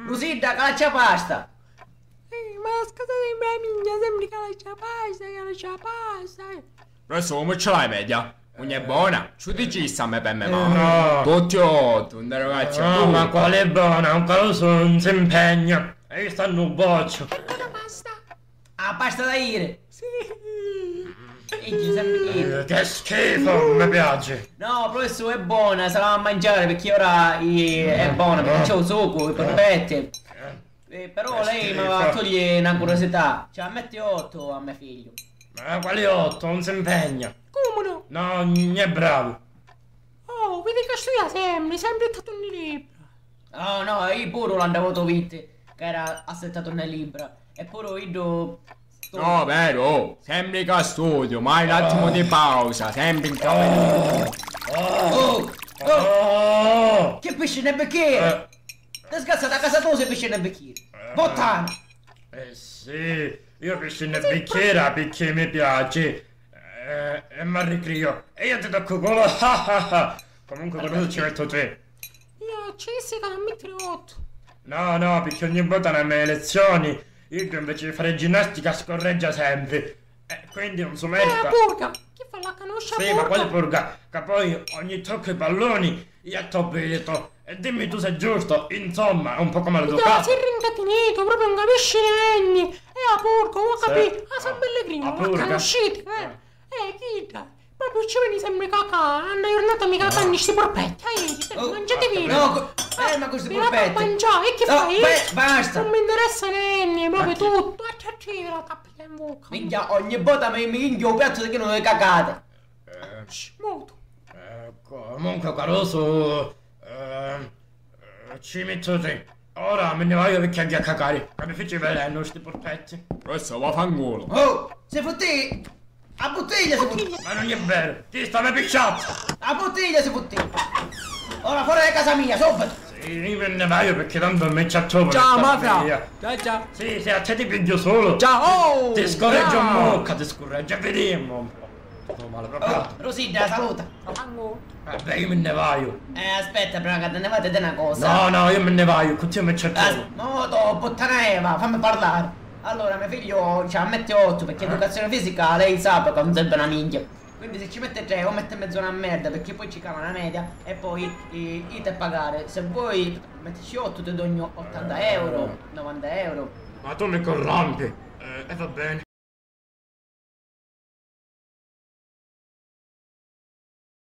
Lucinda, calcia pasta! Ma scusate, mia minchia, sembri che la pasta. Adesso come ce l'hai media? Non è buona? Ci dici sta me per me ma? No. Tutti otto, un ragazzi. No, ma quale è buona? Un caloso non si impegna. E io stanno un boccio. La pasta? Ah, pasta da ire! Sì. E ci sempre chiedo. Che schifo, non mi piace. No, professore, è buona, se la va a mangiare perché ora è buona, perché c'è un succo, i polpetti. Però lei mi va a togliere una curiosità. Cioè, metti 8 a mio figlio. Ma quali 8? Non si impegna. Come no? No, non è bravo. Oh, vedi che studia sempre stato un libro. Oh no, io pure l'andavo vitte, che era assettato nel libro. E pure io... No, vero, sempre che studio, mai un attimo di pausa, sempre in camera. Oh! Che pesce nel bicchiere! Ti scazza da casa tua se pesce nel bicchiere! Bottana! Sì, io pesce nel bicchiere perché mi piace. E mi arricchio. E io ti tocco quello. Comunque per cosa ci metto 3? Io ci si che non mettere 8. No, perché ogni volta nelle mie lezioni io invece di fare ginnastica scorreggia sempre. Quindi non so merita. Purga! Chi fa la conosce Sì, purga? ma quale purga? Che poi ogni tocco i palloni io ti obbeto. E dimmi tu se è giusto. Insomma, è un po' come No, l'educato. sei rincatinito, proprio non capisci niente. A purga, non Sì. capi? Ah, San Pellegrino, A ma purga. conoscete, chi dai? Proprio ci vedi sempre cacà, hanno giornata mica canni sti porpetti. Mangiate via. No, ma questi Mi la polpetti! mangiare, e che No, fai? basta! Non mi interessa niente, proprio tutto. Accettivi la tappa in bocca. Minchia, ogni volta mi inghio un piatto che non è cacate! Molto. Comunque Caruso ci metto 3. Ora me ne voglio perché anche a cacare. Che mi feci veleno sti porpetti. Questo va fangolo. Oh, se fotti! A bottiglia se fotti! Ma non è vero, ti sta me picciato. A bottiglia se fotti! Ora fuori da casa mia, subito! Sì, io me ne voglio perché tanto me c'ha troppo. Ciao questa mafia. famiglia. Ciao. Sì, a te ti piglio solo. Ciao. Ti scorreggia un Ciao. mocca, ti scorreggia, vediamo un po'. Sto male proprio. Oh, Rosinda, saluta! Vabbè, io me ne voglio. Aspetta, prima che te ne vada di una cosa. No, io me ne voglio, così me c'è troppo. No, puttana Eva, fammi parlare. Allora, mio figlio ci mette 8 perché educazione fisica lei sa che non serve una minchia. Quindi se ci mette 3 o mette mezzo una merda perché poi ci cava una media e poi ite a pagare. Se vuoi mettici 8 ti do 80 euro, 90 euro. Ma tu mi corrompi. E va bene.